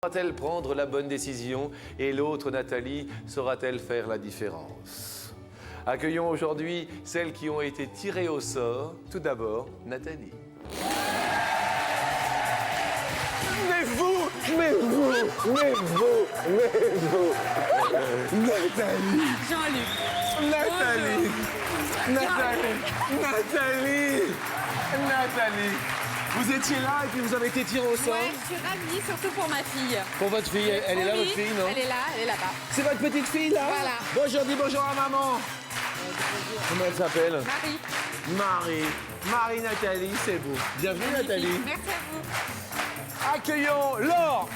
Saura-t-elle prendre la bonne décision et l'autre, Nathalie, saura-t-elle faire la différence? Accueillons aujourd'hui celles qui ont été tirées au sort. Tout d'abord, Nathalie. Nathalie. Jean-Luc. Nathalie. Vous étiez là et puis vous avez été tirée au sort. Ouais, je suis ravie, surtout pour ma fille. Pour votre fille, elle est là, Oui, votre fille, non? Elle est là, elle est là-bas. C'est votre petite fille, là? Voilà. Bonjour, dis bonjour à maman. Comment elle s'appelle? Marie. Marie Nathalie, c'est beau. Bienvenue, Nathalie. Merci à vous. Accueillons Laure.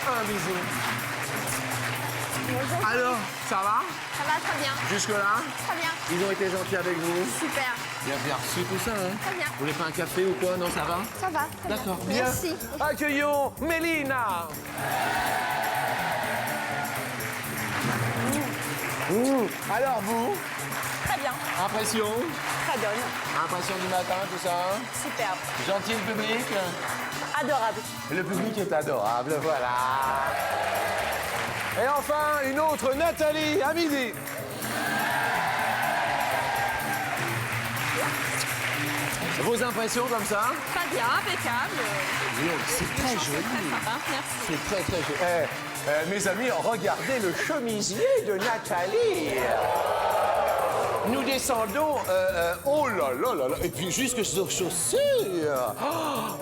Un bisou. Bonjour. Alors, ça va? Ça va très bien. Jusque-là? Très bien. Ils ont été gentils avec vous? Super. Bien reçu tout ça, hein? Très bien. Vous voulez pas un café ou quoi? Non, ça va? Ça va. Très D'accord. bien. Merci. Accueillons Mélina. Alors vous, Très bien. impression? Ça donne. Impression du matin, tout ça? Superbe. Gentil le public? Adorable. Le public est adorable, voilà. Et enfin, une autre Nathalie, à midi. Vos impressions comme ça? Très bien, impeccable. C'est très joli. Très sympa, merci. C'est très très joli. Mes amis, regardez le chemisier de Nathalie. Nous descendons. Oh là là là là. Et puis jusque sur chaussures.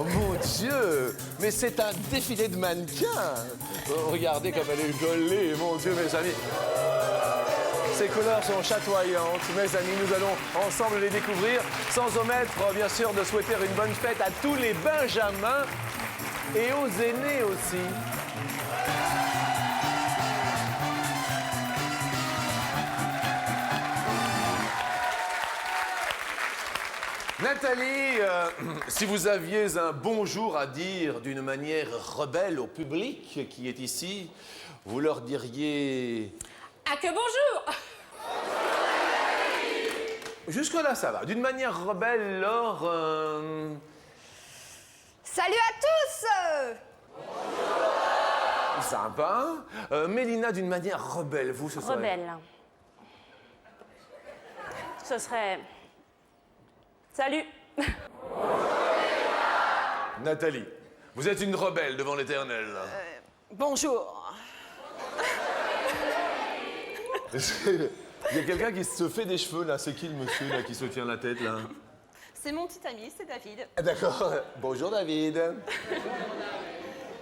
Oh mon Dieu. Mais c'est un défilé de mannequins. Regardez comme elle est gaulée, mon Dieu, mes amis. Ces couleurs sont chatoyantes, mes amis. Nous allons ensemble les découvrir, sans omettre, bien sûr, de souhaiter une bonne fête à tous les benjamins et aux aînés aussi. Nathalie, si vous aviez un bonjour à dire d'une manière rebelle au public qui est ici, vous leur diriez... Ah que bonjour. Jusque-là, ça va. D'une manière rebelle, Laure... Salut à tous. Sympa. Mélina, d'une manière rebelle, vous, ce serait... Rebelle. Ce serait... Salut. Nathalie, vous êtes une rebelle devant l'éternel. Bonjour. Il y a quelqu'un qui se fait des cheveux, là. C'est qui le monsieur, là, qui se tient la tête, là? C'est mon petit ami, c'est David. Ah, d'accord. Bonjour, David.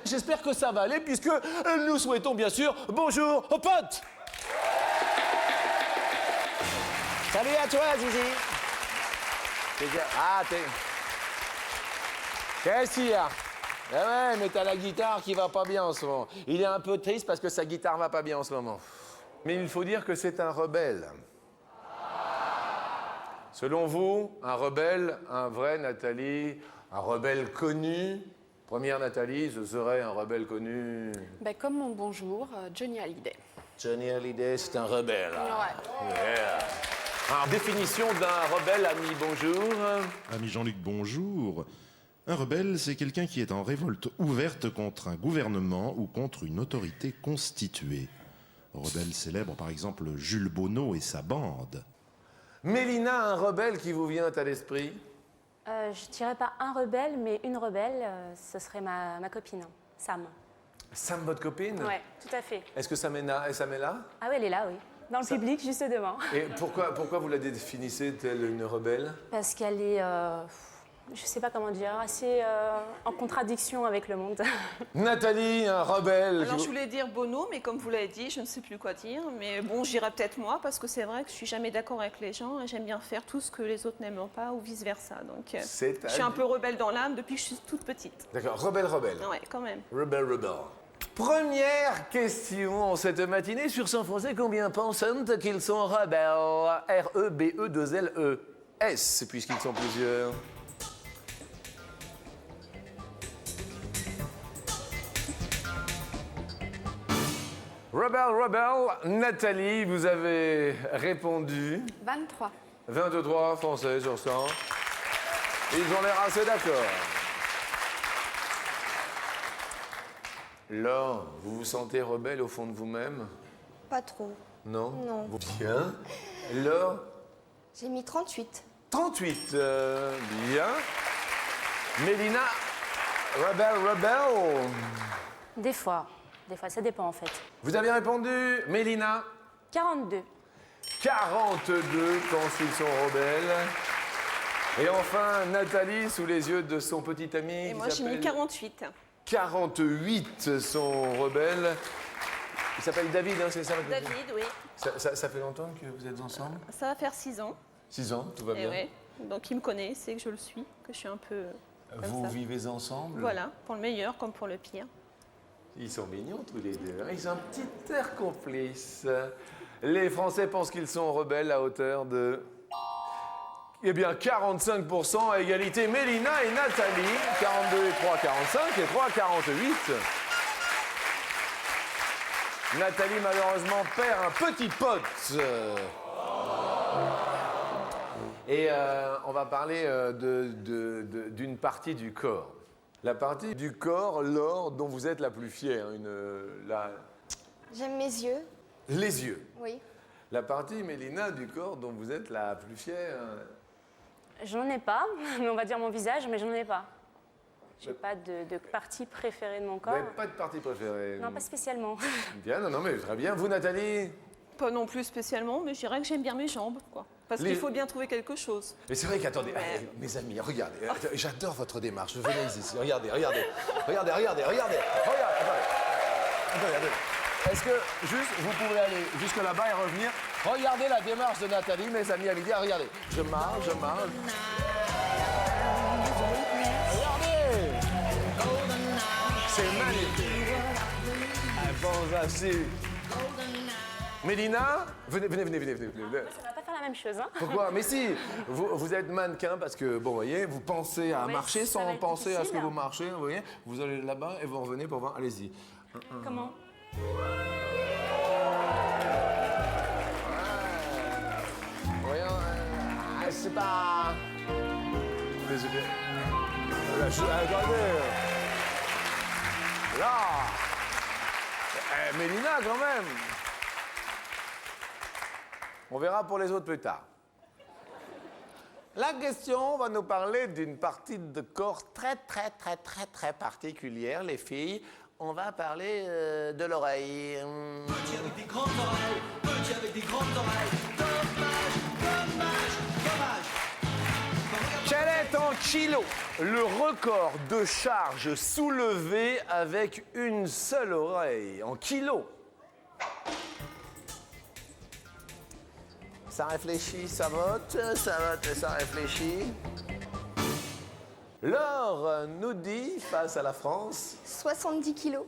J'espère que ça va aller, puisque nous souhaitons, bien sûr, bonjour aux potes. Salut à toi, Zizi. Ah, t'es... Qu'est-ce qu'il y a? Eh ouais, mais t'as la guitare qui va pas bien en ce moment. Il est un peu triste parce que sa guitare va pas bien en ce moment. Mais il faut dire que c'est un rebelle. Selon vous, un rebelle, un vrai Nathalie, un rebelle connu. Première Nathalie, ce serait un rebelle connu. Ben, comme mon bonjour, Johnny Hallyday. Johnny Hallyday, c'est un rebelle. Ouais. Yeah. Alors, définition d'un rebelle, ami, bonjour. Ami Jean-Luc, bonjour. Un rebelle, c'est quelqu'un qui est en révolte ouverte contre un gouvernement ou contre une autorité constituée. Rebelle célèbre, par exemple, Jules Bonneau et sa bande. Mélina, un rebelle qui vous vient à l'esprit? Je dirais pas un rebelle, mais une rebelle, ce serait ma copine, Sam. Sam, votre copine? Ouais, tout à fait. Est-ce que Sam est là? Ah oui, elle est là, oui. Dans le public, juste devant. Et pourquoi vous la définissez telle une rebelle? Parce qu'elle est, je sais pas comment dire, assez en contradiction avec le monde. Nathalie, un rebelle. Alors, je voulais dire Bono, mais comme vous l'avez dit, je ne sais plus quoi dire. Mais bon, j'irai peut-être moi, parce que c'est vrai que je suis jamais d'accord avec les gens et j'aime bien faire tout ce que les autres n'aiment pas ou vice-versa. Donc, je suis un peu rebelle dans l'âme depuis que je suis toute petite. D'accord, rebelle. Ouais, quand même. Rebelle. Première question en cette matinée sur Sans Français. Combien pensent qu'ils sont rebelles? R-E-B-E-2-L-E-S, puisqu'ils sont plusieurs. Rebelle, Nathalie, vous avez répondu 23. 23 Français sur 100. Ils ont l'air assez d'accord. Laure, vous vous sentez rebelle au fond de vous-même? Pas trop. Non? Non. Bien. Laure? J'ai mis 38. 38. Bien. Mélina? Rebelle. Des fois, ça dépend en fait. Vous avez répondu, Mélina? 42. 42 quand ils sont rebelles. Et enfin, Nathalie, sous les yeux de son petit ami. Et moi, j'ai mis s'appelle 48. 48 sont rebelles. Il s'appelle David, hein, c'est ça votre petit? David, oui. Ça fait longtemps que vous êtes ensemble? Ça va faire 6 ans. 6 ans, tout va Et bien. ouais. Donc, il me connaît, c'est que je le suis, que je suis un peu comme Vous ça. vivez ensemble? Voilà, pour le meilleur comme pour le pire. Ils sont mignons tous les deux. Hein. Ils ont un petit air complice. Les Français pensent qu'ils sont rebelles à hauteur de... Eh bien, 45% à égalité. Mélina et Nathalie. 42 et 3, 45 et 3, 48. Nathalie, malheureusement, perd un petit pote. Et on va parler d'une partie du corps. La partie du corps, Laure, dont vous êtes la plus fière. J'aime mes yeux. Les yeux. Oui. La partie, Mélina, du corps dont vous êtes la plus fière. J'en ai pas, mais on va dire mon visage, mais j'en ai pas. J'ai pas de partie préférée de mon Vous corps. n'avez pas de partie préférée? Non, pas spécialement. Bien, non, mais très bien. Vous, Nathalie? Pas non plus spécialement, mais je dirais que j'aime bien mes jambes, quoi. Parce qu'il faut bien trouver quelque chose. Mais c'est vrai qu'attendez, mes amis, regardez. J'adore votre démarche. Venez ici. Regardez. Attendez. Est-ce que juste vous pouvez aller jusque là-bas et revenir? Regardez la démarche de Nathalie, mes amis à midi. Regardez. Je marche. Regardez. C'est magnifique. Bon, ainsi. Mélina, venez. Ça va pas faire la même chose, hein. Pourquoi? Mais si, vous êtes mannequin parce que, bon, vous voyez, vous pensez à Ouais, marcher ça va sans être penser à ce que difficile. vous marchez, vous voyez. Vous allez là-bas et vous revenez pour voir. Allez-y. Comment? Voyons, c'est pas... Désolé. Attendez. Là. Mélina, quand même. On verra pour les autres plus tard. La question va nous parler d'une partie de corps très particulière, les filles. On va parler de l'oreille. Petit avec des grandes oreilles, petit avec des grandes oreilles. Dommage. Quel est en kilos le record de charge soulevée avec une seule oreille? En kilos. Ça réfléchit, ça vote et ça réfléchit. Laure nous dit, face à la France... 70 kilos.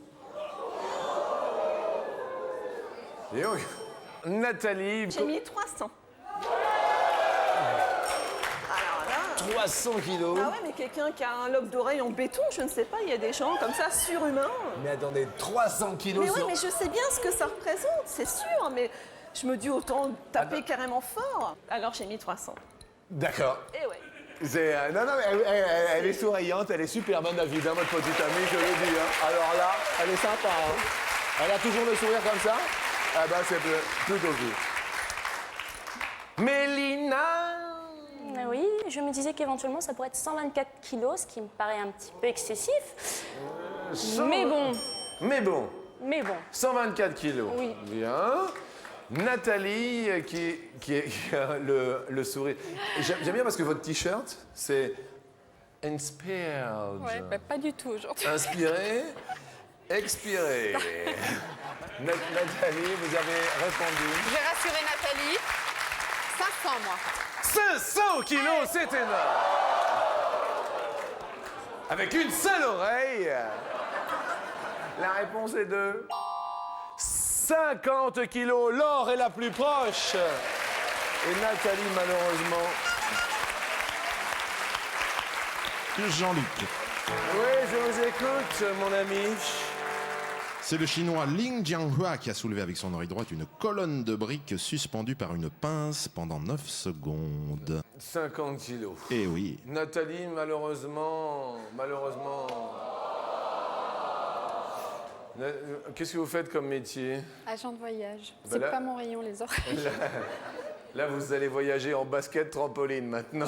Et oui. Nathalie... J'ai mis 300. Alors là... 300 kilos. Ah ouais, mais quelqu'un qui a un lobe d'oreille en béton, je ne sais pas, il y a des gens comme ça, surhumains. Mais attendez, 300 kilos Mais oui, sur... mais je sais bien ce que ça représente, c'est sûr, mais je me dis autant taper carrément fort. Alors j'ai mis 300. D'accord. Et ouais. Non, mais elle est souriante, elle est super bonne, David, hein, votre petite amie, je le dis. Hein. Alors là, elle est sympa. Hein. Elle a toujours le sourire comme ça. Ah ben, c'est plutôt cool. Mélina. Oui, je me disais qu'éventuellement ça pourrait être 124 kilos, ce qui me paraît un petit peu excessif. Mais bon. 124 kilos. Oui. Bien. Nathalie, qui a le sourire. J'aime bien parce que votre t-shirt, c'est inspired. Ouais, bah, pas du tout aujourd'hui. Inspiré, expiré. Nathalie, vous avez répondu. J'ai rassuré Nathalie. 500, moi. 500 kilos, c'est énorme. Avec une seule oreille. La réponse est de 50 kilos. Laure est la plus proche. Et Nathalie, malheureusement. Jean-Luc. Oui, je vous écoute, mon ami. C'est le chinois Ling Jianhua qui a soulevé avec son oreille droite une colonne de briques suspendue par une pince pendant 9 secondes. 50 kilos. Eh oui. Nathalie, malheureusement, Qu'est-ce que vous faites comme métier? Agent de voyage. Bah C'est là- pas mon rayon, les oreilles. Là, vous allez voyager en basket trampoline maintenant.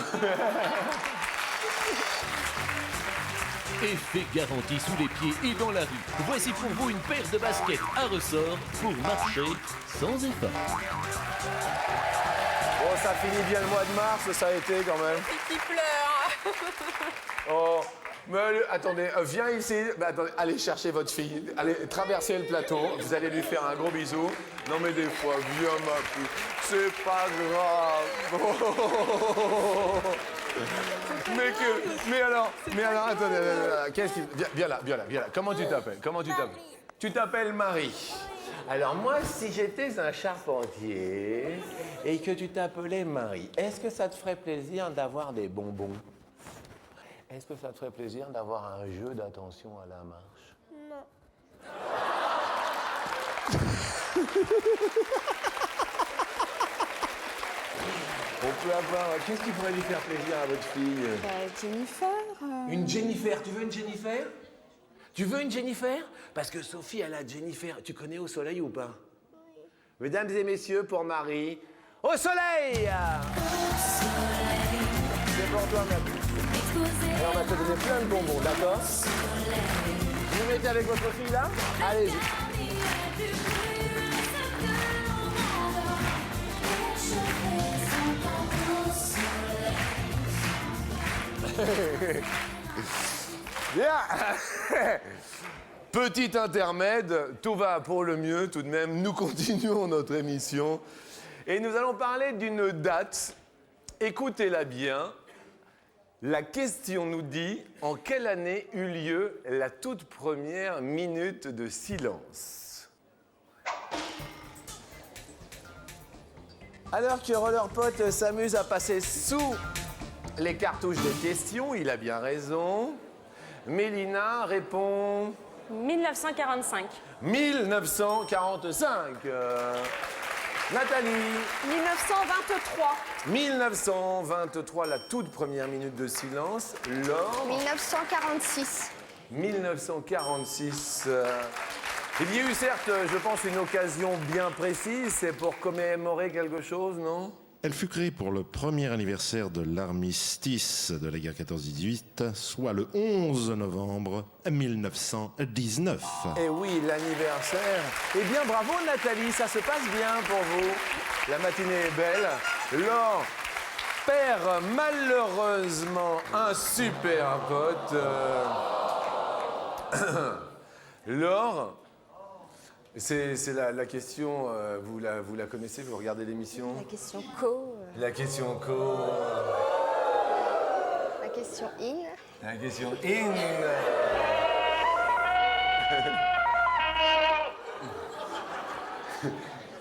Effet garanti sous les pieds et dans la rue. Voici pour vous une paire de baskets à ressort pour marcher sans effort. Bon, ça finit bien le mois de mars, ça a été quand même. Qui pleure. Oh, mais attendez, viens ici. Bah, attendez, allez chercher votre fille. Allez, traversez le plateau. Vous allez lui faire un gros bisou. Non, mais des fois, viens ma fille. C'est pas grave. Mais alors, attendez, qu'est-ce qui... Viens là. Comment tu t'appelles? Tu t'appelles Marie. Alors moi, si j'étais un charpentier et que tu t'appelais Marie, est-ce que ça te ferait plaisir d'avoir des bonbons? Est-ce que ça te ferait plaisir d'avoir un jeu d'attention à la marche? Non. On peut avoir... Qu'est-ce qui pourrait lui faire plaisir à votre fille? Jennifer. Une Jennifer. Tu veux une Jennifer? Tu veux une Jennifer? Parce que Sophie, elle a Jennifer. Tu connais Au Soleil ou pas? Oui. Mesdames et messieurs, pour Marie, Au Soleil! C'est pour toi, Marie. Et on va te donner plein de bonbons, d'accord? Vous mettez avec votre fille là? Allez-y. Bien. Petit intermède, tout va pour le mieux tout de même. Nous continuons notre émission et nous allons parler d'une date. Écoutez-la bien. La question nous dit en quelle année eut lieu la toute première minute de silence? Alors que Rollerpot s'amuse à passer sous les cartouches des questions, il a bien raison. Mélina répond 1945. 1945. Nathalie 1923. 1923, la toute première minute de silence. Laure 1946. 1946. Il y a eu certes, je pense, une occasion bien précise. C'est pour commémorer quelque chose, non? Elle fut créée pour le premier anniversaire de l'armistice de la guerre 14-18, soit le 11 novembre 1919. Eh oui, l'anniversaire. Eh bien, bravo Nathalie, ça se passe bien pour vous. La matinée est belle. Laure perd malheureusement un super pote. Laure, c'est la question, vous la connaissez, vous regardez l'émission? La question co. La question co. La question in. La question in.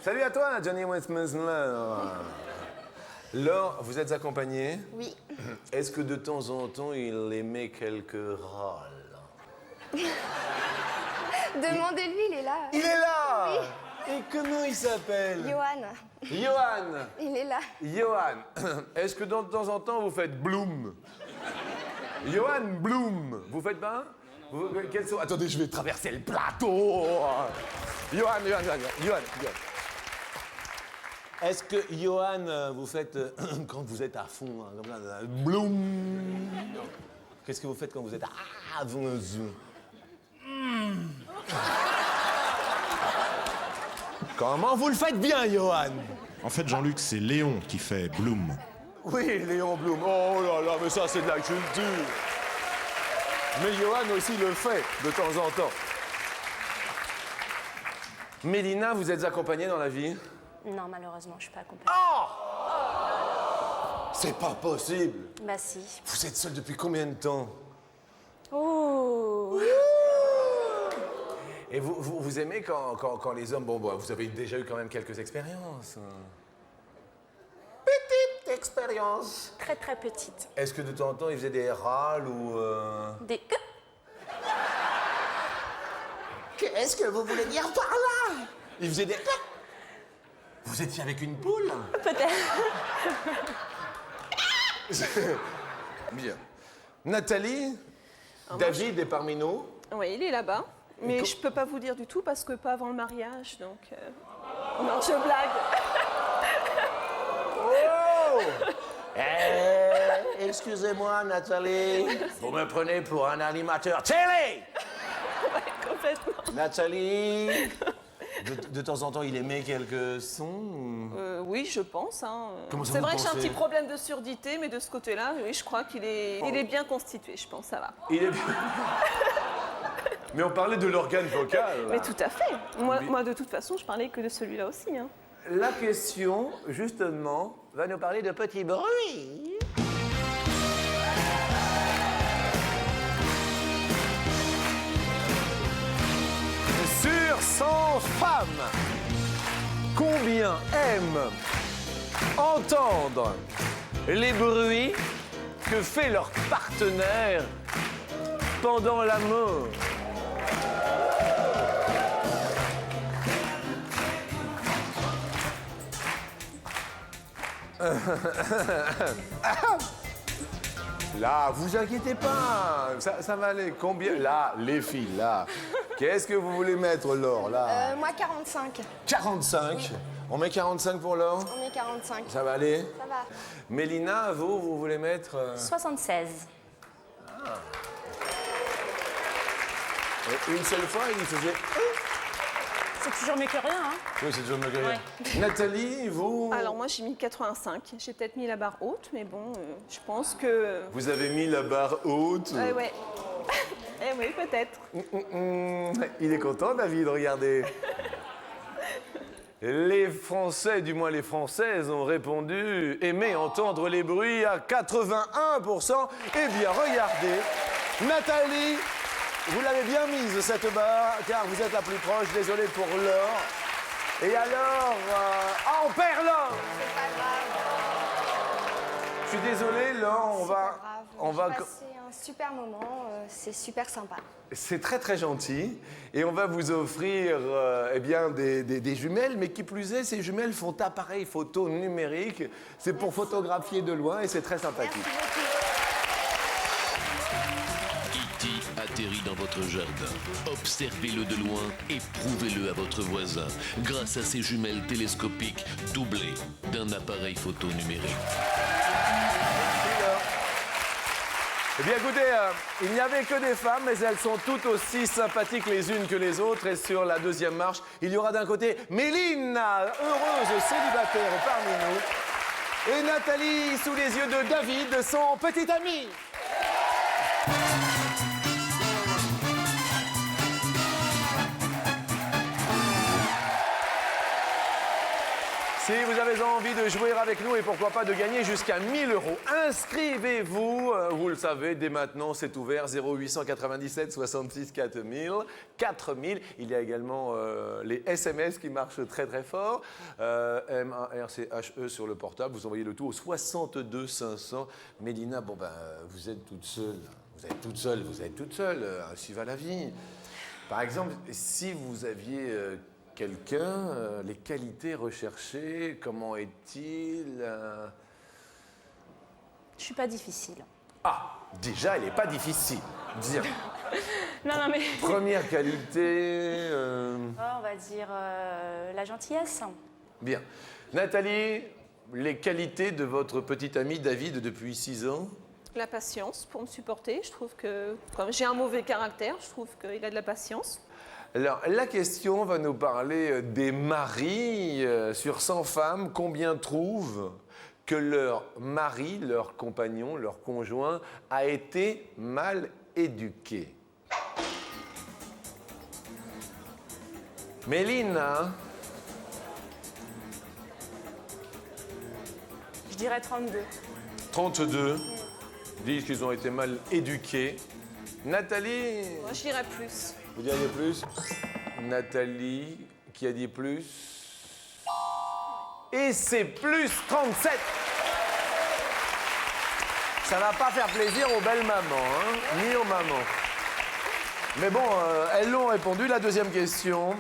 Salut à toi, Johnny Westminster. Laure, vous êtes accompagnée? Oui. Est-ce que de temps en temps, il émet quelques râles? Demandez-lui, il est là. Il est là! Et comment il s'appelle? Johan, Johan! il est là. Johan, est-ce que de temps en temps, vous faites Bloom? Johan Bloom, vous faites pas? Quels sont... Attendez, je vais traverser le plateau. Johan. Est-ce que Johan, vous faites quand vous êtes à fond, hein, comme ça, Bloom? Qu'est-ce que vous faites quand vous êtes à fond? Comment vous le faites bien, Johan? En fait, Jean-Luc, c'est Léon qui fait Bloom. Oui, Léon Blum. Oh là là, mais ça, c'est de la culture. Mais Johan aussi le fait de temps en temps. Mélina, vous êtes accompagnée dans la vie? Non, malheureusement, je suis pas accompagnée. Oh! C'est pas possible. Bah si. Vous êtes seule depuis combien de temps? Ouh. Et vous aimez quand les hommes... Bon, vous avez déjà eu quand même quelques expériences. Petite expérience. Très très petite. Est-ce que de temps en temps, ils faisaient des râles ou... Des Qu'est-ce que vous voulez dire par là? Ils faisaient des... Vous étiez avec une poule? peut-être. Bien. Nathalie, David est parmi nous. Oui, il est là-bas. Mais je peux pas vous dire du tout parce que pas avant le mariage, donc... Non, je blague. Oh! Excusez-moi, Nathalie. Vous me prenez pour un animateur télé! Complètement. Nathalie, de temps en temps, il émet quelques sons. Oui, je pense. Hein. Comment ça, C'est vous vrai que j'ai un pensez? petit problème de surdité, mais de ce côté-là, oui, je crois qu'il est bien constitué, je pense, ça va. Il est... Mais on parlait de l'organe vocal. là. Mais tout à fait. Moi, de toute façon, je parlais que de celui-là aussi. Hein. La question, justement, va nous parler de petits bruits. Sur 100 femmes, combien aiment entendre les bruits que fait leur partenaire pendant l'amour? Là, vous inquiétez pas, ça va aller. Combien? Là, les filles, là. Qu'est-ce que vous voulez mettre, Laure, là? Moi, 45. 45. On met 45 pour Laure? On met 45. Ça va aller? Ça va. Mélina, vous voulez mettre... 76. Une seule fois, il faisait... C'est toujours mieux que rien, hein? Oui, c'est toujours mieux que rien. Ouais. Nathalie, vous... Alors moi, j'ai mis 85. J'ai peut-être mis la barre haute, mais bon, je pense que... Vous avez mis la barre haute. Ouais. Eh oui, peut-être. Il est content, David, regardez. Les Français, du moins les Françaises, ont répondu « Aimer entendre les bruits » à 81%. Eh bien, regardez, Nathalie, vous l'avez bien mise, cette barre, car vous êtes la plus proche. Désolé pour Laure. Et alors, on perd Laure. C'est pas grave. Je suis désolé, Laure, C'est pas grave. on va... J'ai passé un super moment. C'est super sympa. C'est très très gentil et on va vous offrir eh bien des jumelles, mais qui plus est, ces jumelles font appareil photo numérique. C'est pour photographier de loin et c'est très sympathique. Merci beaucoup. E.T. atterrit dans votre jardin. Observez-le de loin et prouvez-le à votre voisin grâce à ces jumelles télescopiques doublées d'un appareil photo numérique. Eh bien écoutez, il n'y avait que des femmes, mais elles sont toutes aussi sympathiques les unes que les autres. Et sur la deuxième marche, il y aura d'un côté Mélina, heureuse célibataire parmi nous, et Nathalie, sous les yeux de David, son petit ami. Si vous avez envie de jouer avec nous et pourquoi pas de gagner jusqu'à 1 000 €, inscrivez-vous. Vous le savez, dès maintenant, c'est ouvert. 0897 66 4000. 4000. Il y a également les SMS qui marchent très très fort. M-A-R-C-H-E sur le portable. Vous envoyez le tout au 62 500. Mélina, bon ben, vous êtes toute seule. Vous êtes toute seule. Ainsi va la vie. Par exemple, si vous aviez... quelqu'un, les qualités recherchées, comment est-il Je suis pas difficile. Ah, déjà, elle n'est pas difficile. Bien. Non, mais... Première qualité... on va dire la gentillesse. Bien. Nathalie, les qualités de votre petit ami David depuis 6 ans? La patience pour me supporter. Je trouve que, comme j'ai un mauvais caractère, je trouve qu'il a de la patience. Alors, la question va nous parler des maris. Sur 100 femmes, combien trouvent que leur mari, leur compagnon, leur conjoint a été mal éduqué? Mélina? Je dirais 32. 32 disent qu'ils ont été mal éduqués. Nathalie? Moi, je dirais plus. Vous diriez plus? Nathalie, qui a dit plus? Et c'est plus 37! Ça va pas faire plaisir aux belles mamans, hein, ni aux mamans. Mais bon, elles l'ont répondu. La deuxième question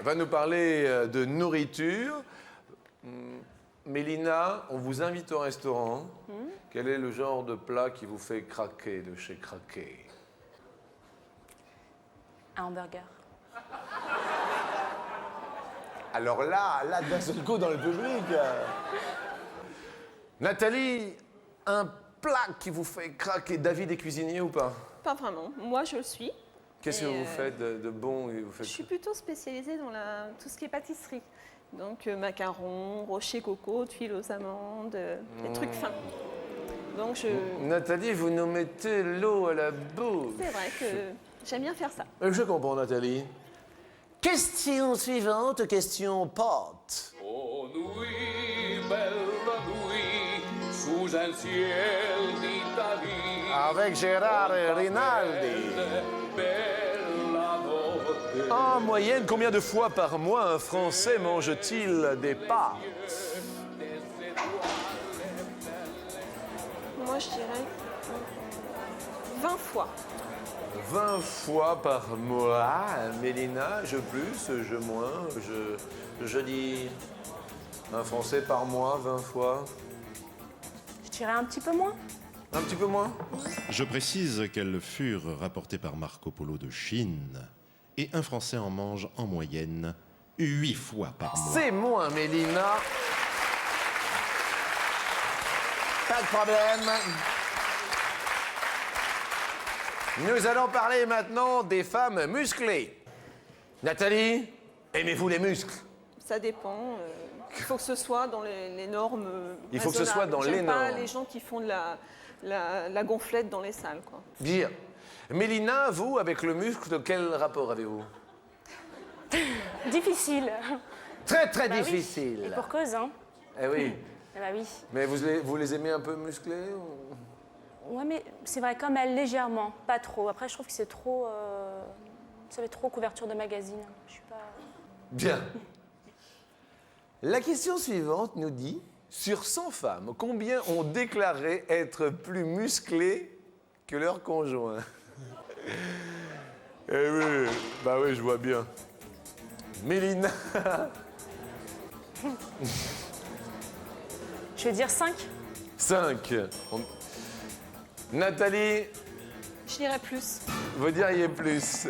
va nous parler de nourriture. Mélina, on vous invite au restaurant. Quel est le genre de plat qui vous fait craquer de chez Craquer? Un hamburger. Alors là, d'un seul coup dans le public. Nathalie, un plat qui vous fait craquer. David est cuisinier ou pas? Pas vraiment. Moi, je le suis. Qu'est-ce que Et, vous faites de bon? Je suis plutôt spécialisée dans tout ce qui est pâtisserie. Donc, macarons, rocher coco, tuiles aux amandes, des trucs fins. Donc, Nathalie, vous nous mettez l'eau à la bouche. c'est vrai que j'aime bien faire ça. Je comprends, Nathalie. Question suivante, question pâte. Oh nuit, bella nuit, sous un ciel d'Italie. Avec Gérard Rinaldi. Bella notte. En moyenne, combien de fois par mois un Français mange-t-il des pâtes? Moi, je dirais 20 fois. 20 fois par mois. Mélina, je plus, je moins, je dis un Français par mois, 20 fois. Je dirais un petit peu moins. Un petit peu moins? Je précise qu'elles furent rapportées par Marco Polo de Chine. Et un Français en mange en moyenne 8 fois par mois. C'est moins, Mélina. Pas de problème. Nous allons parler maintenant des femmes musclées. Nathalie, aimez-vous les muscles? Ça dépend. Il faut que ce soit dans les normes. Il faut que ce soit dans les J'aime pas normes. les gens qui font de la gonflette dans les salles, quoi. Bien. Mélina, vous, avec le muscle, quel rapport avez-vous? Difficile. Très, très Bah oui. difficile. Et pour cause, hein. Eh oui. Eh bah oui. Mais vous les aimez un peu musclés ou... Ouais, mais c'est vrai, comme elle, légèrement, pas trop. Après, je trouve que c'est trop... ça fait trop couverture de magazine. Je suis pas... Bien. La question suivante nous dit, sur 100 femmes, combien ont déclaré être plus musclées que leur conjoint? Eh oui, bah oui, je vois bien. Mélina. Je vais dire 5. 5. Nathalie, Je dirais plus. vous diriez plus.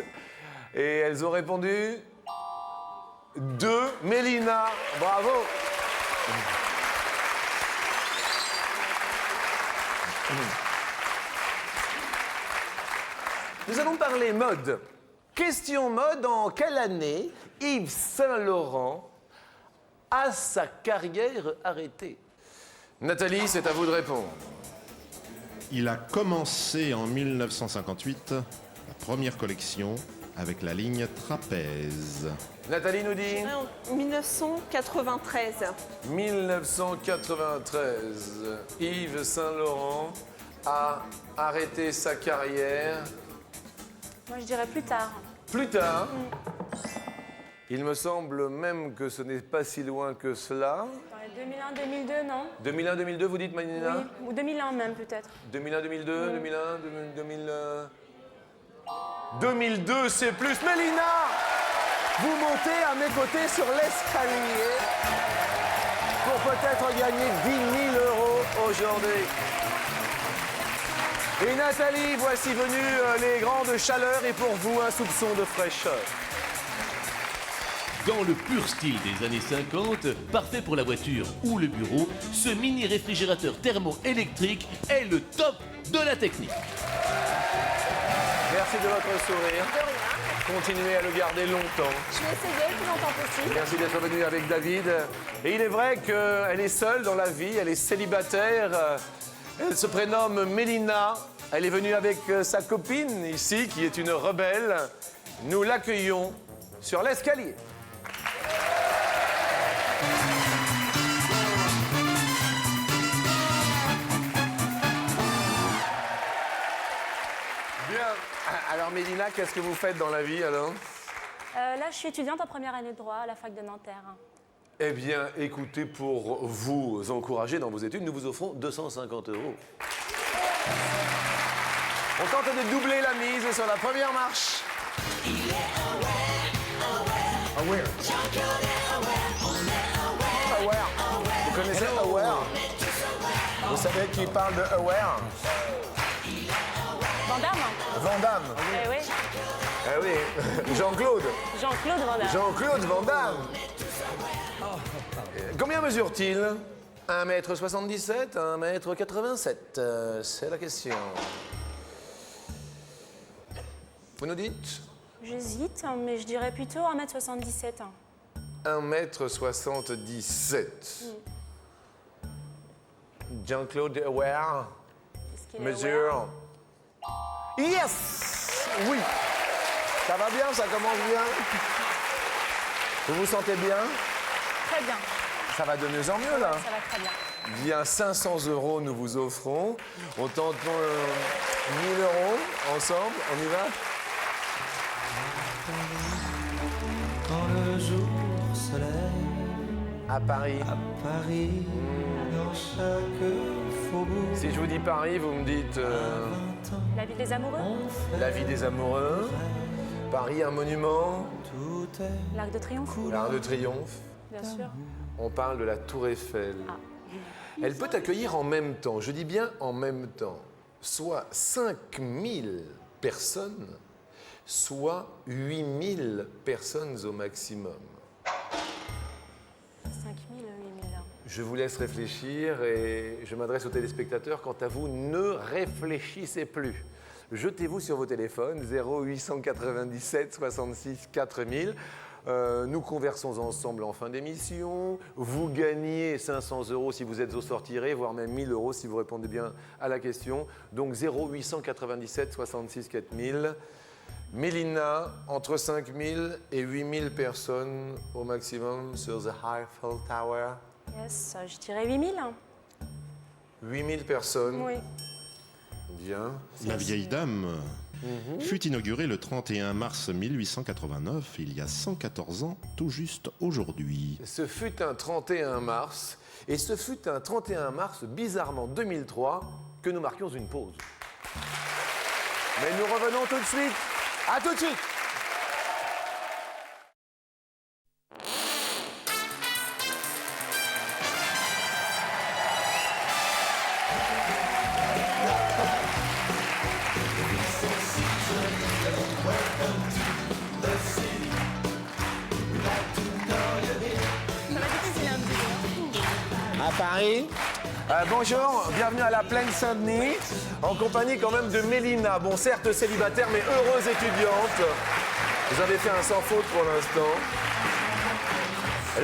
Et elles ont répondu 2. Mélina, bravo. Nous allons parler mode. Question mode, en quelle année Yves Saint-Laurent a sa carrière arrêtée? Nathalie, c'est à vous de répondre. Il a commencé en 1958 la première collection avec la ligne Trapèze. Nathalie nous dit En 1993. 1993. Yves Saint-Laurent a arrêté sa carrière. Moi, je dirais plus tard. Plus tard. Il me semble même que ce n'est pas si loin que cela. Dans les 2001-2002, non? 2001-2002, vous dites, Manina? Oui. Ou 2001 même, peut-être. 2001-2002, 2001, 2000... 2002, c'est plus. Mélina, vous montez à mes côtés sur l'escalier pour peut-être gagner 10 000 € aujourd'hui. Et Nathalie, voici venues les grandes chaleurs et pour vous, un soupçon de fraîcheur. Dans le pur style des années 50, parfait pour la voiture ou le bureau, ce mini réfrigérateur thermoélectrique est le top de la technique. Merci de votre sourire. De rien. Continuez à le garder longtemps. Je vais essayer le plus longtemps possible. Merci d'être venu avec David. Et il est vrai qu'elle est seule dans la vie, elle est célibataire. Elle se prénomme Mélina. Elle est venue avec sa copine ici, qui est une rebelle. Nous l'accueillons sur l'escalier. Bien. Alors Mélina, qu'est-ce que vous faites dans la vie alors? Là, je suis étudiante en première année de droit à la fac de Nanterre. Eh bien, écoutez, pour vous encourager dans vos études, nous vous offrons 250 €. On tente de doubler la mise sur la première marche. Aware. Aware. Vous connaissez Aware? Vous savez qui parle de Aware? Van Damme. Van Damme. Eh oui. Ah oui, Jean-Claude. Jean-Claude Van Damme. Jean-Claude Van Damme. Combien mesure-t-il? 1m77, 1m87, c'est la question. Vous nous dites? J'hésite, hein, mais je dirais plutôt 1m77. 1m77. Jean-Claude Aware Est-ce qu'il est mesure. Yes! Oui! Ça va bien, ça commence bien? Vous vous sentez bien? Très bien, Ça va de mieux en mieux là. ça va très bien. Bien 500 € nous vous offrons. On tente 1000 € ensemble. On y va? Quand le jour se lève À Paris. à Paris, dans chaque faubourg, Si je vous dis Paris, vous me dites La ville des amoureux, la vie des amoureux. Paris, un monument. tout est l'Arc de Triomphe, L'Arc de Triomphe. bien sûr. On parle de la Tour Eiffel. Elle peut accueillir en même temps, je dis bien en même temps, soit 5000 personnes, soit 8000 personnes au maximum. 5000, 8000. Je vous laisse réfléchir et je m'adresse aux téléspectateurs. Quant à vous, ne réfléchissez plus. Jetez-vous sur vos téléphones, 0897 66 4000. Nous conversons ensemble en fin d'émission. Vous gagnez 500 € si vous êtes au sort tiré, voire même 1000 € si vous répondez bien à la question. Donc 0897 66 4000. Mélina, entre 5000 et 8000 personnes au maximum sur The Eiffel Tower. Yes, je dirais 8000. 8000 personnes. Oui. Bien. La vieille dame fut inaugurée le 31 mars 1889, il y a 114 ans, tout juste aujourd'hui. Ce fut un 31 mars, et ce fut un 31 mars, bizarrement 2003, que nous marquions une pause. Mais nous revenons tout de suite. À tout de suite. À Paris. Bonjour, bienvenue à la Plaine Saint-Denis, en compagnie quand même de Mélina. Bon, certes célibataire, mais heureuse étudiante. Vous avez fait un sans faute pour l'instant.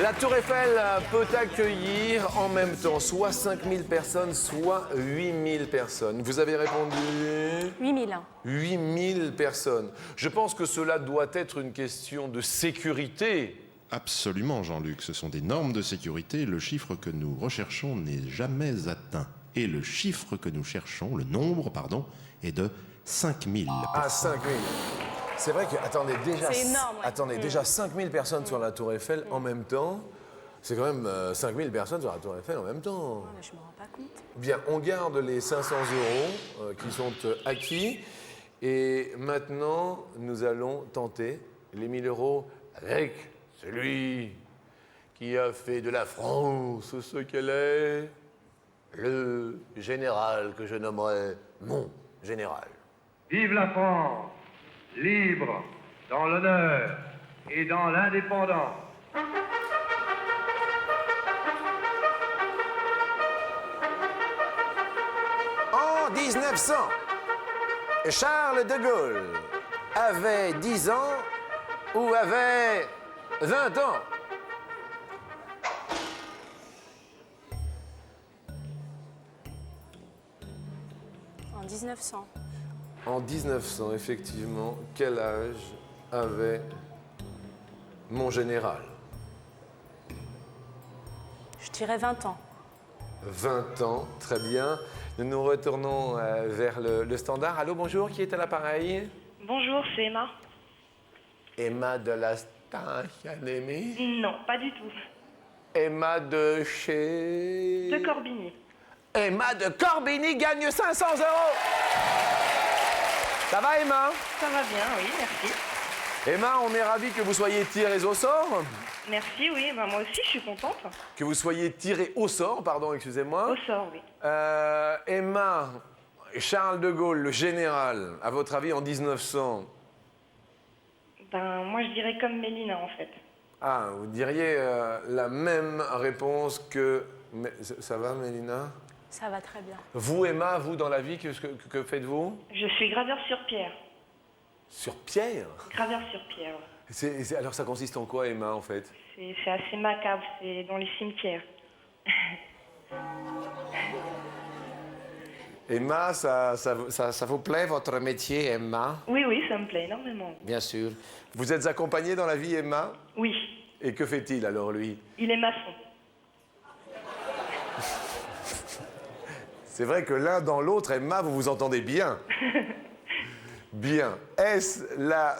La Tour Eiffel peut accueillir en même temps soit 5000 personnes, soit 8000 personnes. Vous avez répondu 8000. 8000 personnes. Je pense que cela doit être une question de sécurité. Absolument, Jean-Luc, ce sont des normes de sécurité. Le chiffre que nous recherchons n'est jamais atteint. Et le chiffre que nous cherchons, le nombre, pardon, est de 5000. Ah, 5000. C'est vrai que, attendez, déjà, C'est énorme, ouais. attendez, déjà 5000 personnes sur la Tour Eiffel en même temps. C'est quand même 5000 personnes sur la Tour Eiffel en même temps. Mais je me rends pas compte. Bien, on garde les 500 € qui sont acquis. Et maintenant, nous allons tenter les 1000 € avec celui qui a fait de la France ce qu'elle est, le général que je nommerai mon général. Vive la France, libre, dans l'honneur et dans l'indépendance. En 1900, Charles de Gaulle avait 10 ans ou avait 20 ans. En 1900. En 1900, effectivement, quel âge avait mon général? Je dirais 20 ans. 20 ans, très bien. Nous nous retournons vers le standard. Allô, bonjour, qui est à l'appareil? Bonjour, c'est Emma. Emma de la Star Academy? Non, pas du tout. Emma de chez... De Corbigny. Emma de Corbigny gagne 500 €. Ça va, Emma? Ça va bien, oui, merci. Emma, on est ravis que vous soyez tirés au sort. Merci, oui, bah moi aussi, je suis contente. Que vous soyez tirés au sort, pardon, excusez-moi. Au sort, oui. Emma, Charles de Gaulle, le général, à votre avis, en 1900, Ben, moi, je dirais comme Mélina, en fait. Ah, vous diriez la même réponse que... Ça va, Mélina? Ça va très bien. Vous, Emma, vous, dans la vie, que faites-vous? Je suis graveur sur pierre. Sur pierre? Graveur sur pierre, ouais. Alors, ça consiste en quoi, Emma, en fait? C'est assez macabre, c'est dans les cimetières. Emma, ça vous plaît, votre métier, Emma? Oui, oui, ça me plaît énormément. Bien sûr. Vous êtes accompagnée dans la vie, Emma? Oui. Et que fait-il, alors, lui? Il est maçon. C'est vrai que l'un dans l'autre, Emma, vous vous entendez bien. Bien. Est-ce la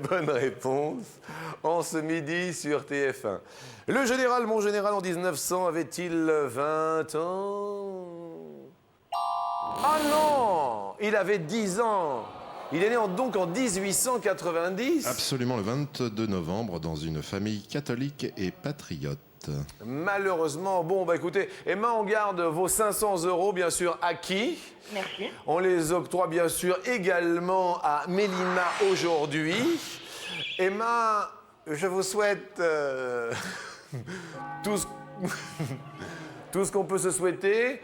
bonne réponse en ce midi sur TF1? Le général, mon général, en 1900, avait-il 20 ans? Ah non! Il avait 10 ans. Il est né donc en 1890. Absolument, le 22 novembre, dans une famille catholique et patriote. Malheureusement, bon, bah écoutez, Emma, on garde vos 500 €, bien sûr, acquis. Merci. On les octroie, bien sûr, également à Mélina aujourd'hui. Emma, je vous souhaite tout ce qu'on peut se souhaiter.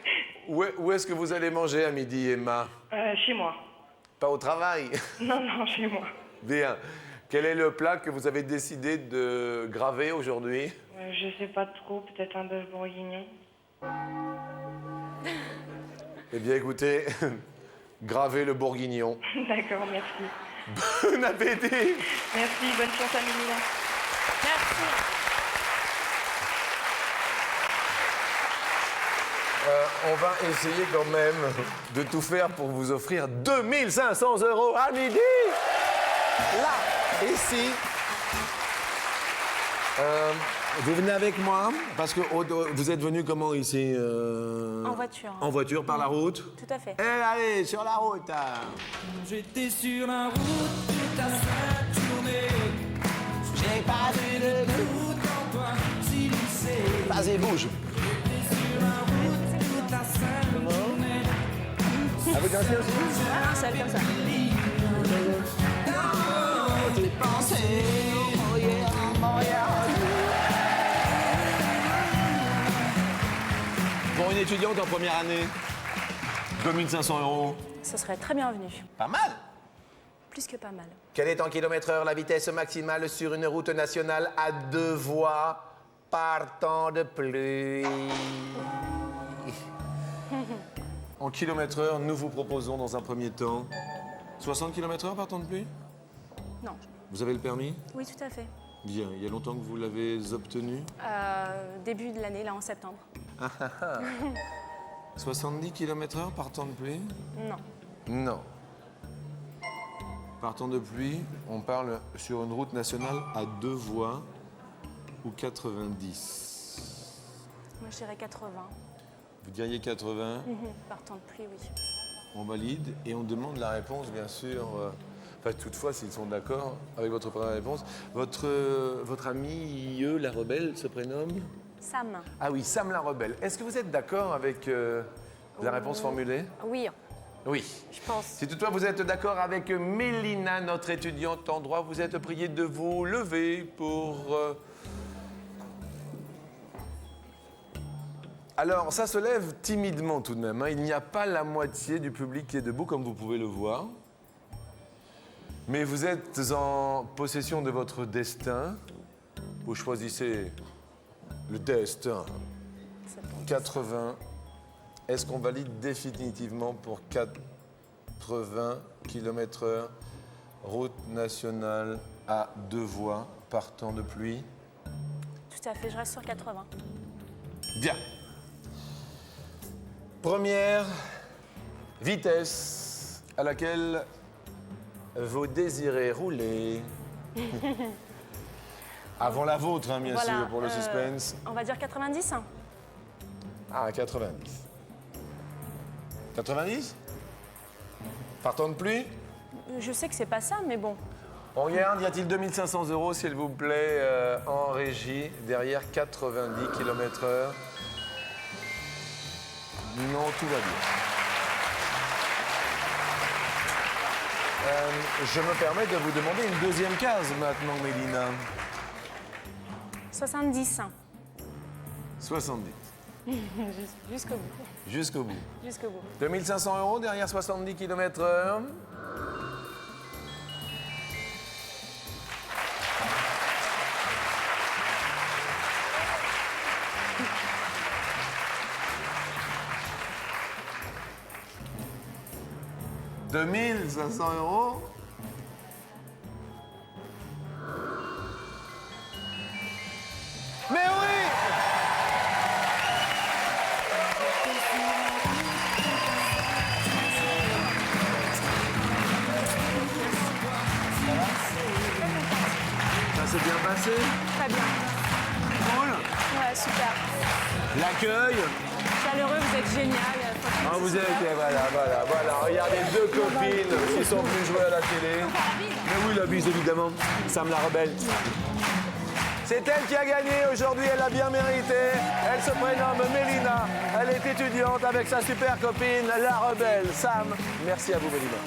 Où est-ce que vous allez manger à midi, Emma? Chez moi. Pas au travail? Non, non, chez moi. Bien. Quel est le plat que vous avez décidé de graver aujourd'hui? Je sais pas trop, peut-être un bœuf bourguignon. Eh bien, écoutez, gravez le bourguignon. D'accord, merci. Bon appétit! Merci, bonne chance à Mélina. Merci. On va essayer quand même de tout faire pour vous offrir 2500 € à midi. Là, ici. Vous venez avec moi parce que vous êtes venu comment ici En voiture. En voiture, par la route? Tout à fait. Eh, allez, sur la route. J'étais sur la route toute la sainte journée. J'ai pas vu de doute en toi, si lycée. Vas-y, bouge. J'étais sur la route toute la sainte journée. Ah, vous dansez aussi? Ah, ça va comme ça. Dans tes pensées, oh yeah, oh yeah. Pour une étudiante en première année, 2500 €. Ce serait très bienvenu. Pas mal. Plus que pas mal. Quelle est en km/h la vitesse maximale sur une route nationale à 2 voies par temps de pluie? En km/h, nous vous proposons dans un premier temps 60 km/h par temps de pluie? Non. Vous avez le permis? Oui, tout à fait. Bien. Il y a longtemps que vous l'avez obtenu? Début de l'année, là, en septembre. 70 km/h par temps de pluie? Non. Non. Par temps de pluie, on parle sur une route nationale à 2 voies ou 90? Moi, je dirais 80. Vous diriez 80? Par temps de pluie, oui. On valide et on demande la réponse, bien sûr. Enfin, toutefois, s'ils sont d'accord avec votre première réponse. Votre ami, la rebelle, se prénomme? Sam. Ah oui, Sam la rebelle. Est-ce que vous êtes d'accord avec la réponse formulée? Oui, Oui. je pense. Si toutefois vous êtes d'accord avec Mélina, notre étudiante en droit, vous êtes prié de vous lever pour... Alors, ça se lève timidement tout de même, hein. Il n'y a pas la moitié du public qui est debout, comme vous pouvez le voir. Mais vous êtes en possession de votre destin. Vous choisissez le destin. 80. Est-ce qu'on valide définitivement pour 80 km/h, route nationale à 2 voies par temps de pluie? Tout à fait, je reste sur 80. Bien. Première vitesse à laquelle vous désirez rouler. Avant la vôtre, hein, bien Voilà, sûr, pour le suspense. On va dire 90. Ah, 90. 90? Par temps de pluie? Je sais que c'est pas ça, mais bon. On regarde, y a-t-il 2500 €, s'il vous plaît, en régie, derrière 90 km/h? Non, tout va bien. Je me permets de vous demander une deuxième case maintenant, Mélina. 70. 70. Jusqu'au bout. Jusqu'au bout. Jusqu'au bout. 2500 € derrière 70 km/h. « 2500 €. Mais oui! Ça s'est bien passé? Très bien. Cool. Ouais, super. L'accueil? Chaleureux, vous êtes génial. Ah, vous êtes, voilà. Regardez, deux copines qui sont venues jouer à la télé. Mais oui, la bise, évidemment. Sam la rebelle. C'est elle qui a gagné aujourd'hui, elle l'a bien mérité. Elle se prénomme Mélina. Elle est étudiante avec sa super copine, la rebelle. Sam, merci à vous, Mélina.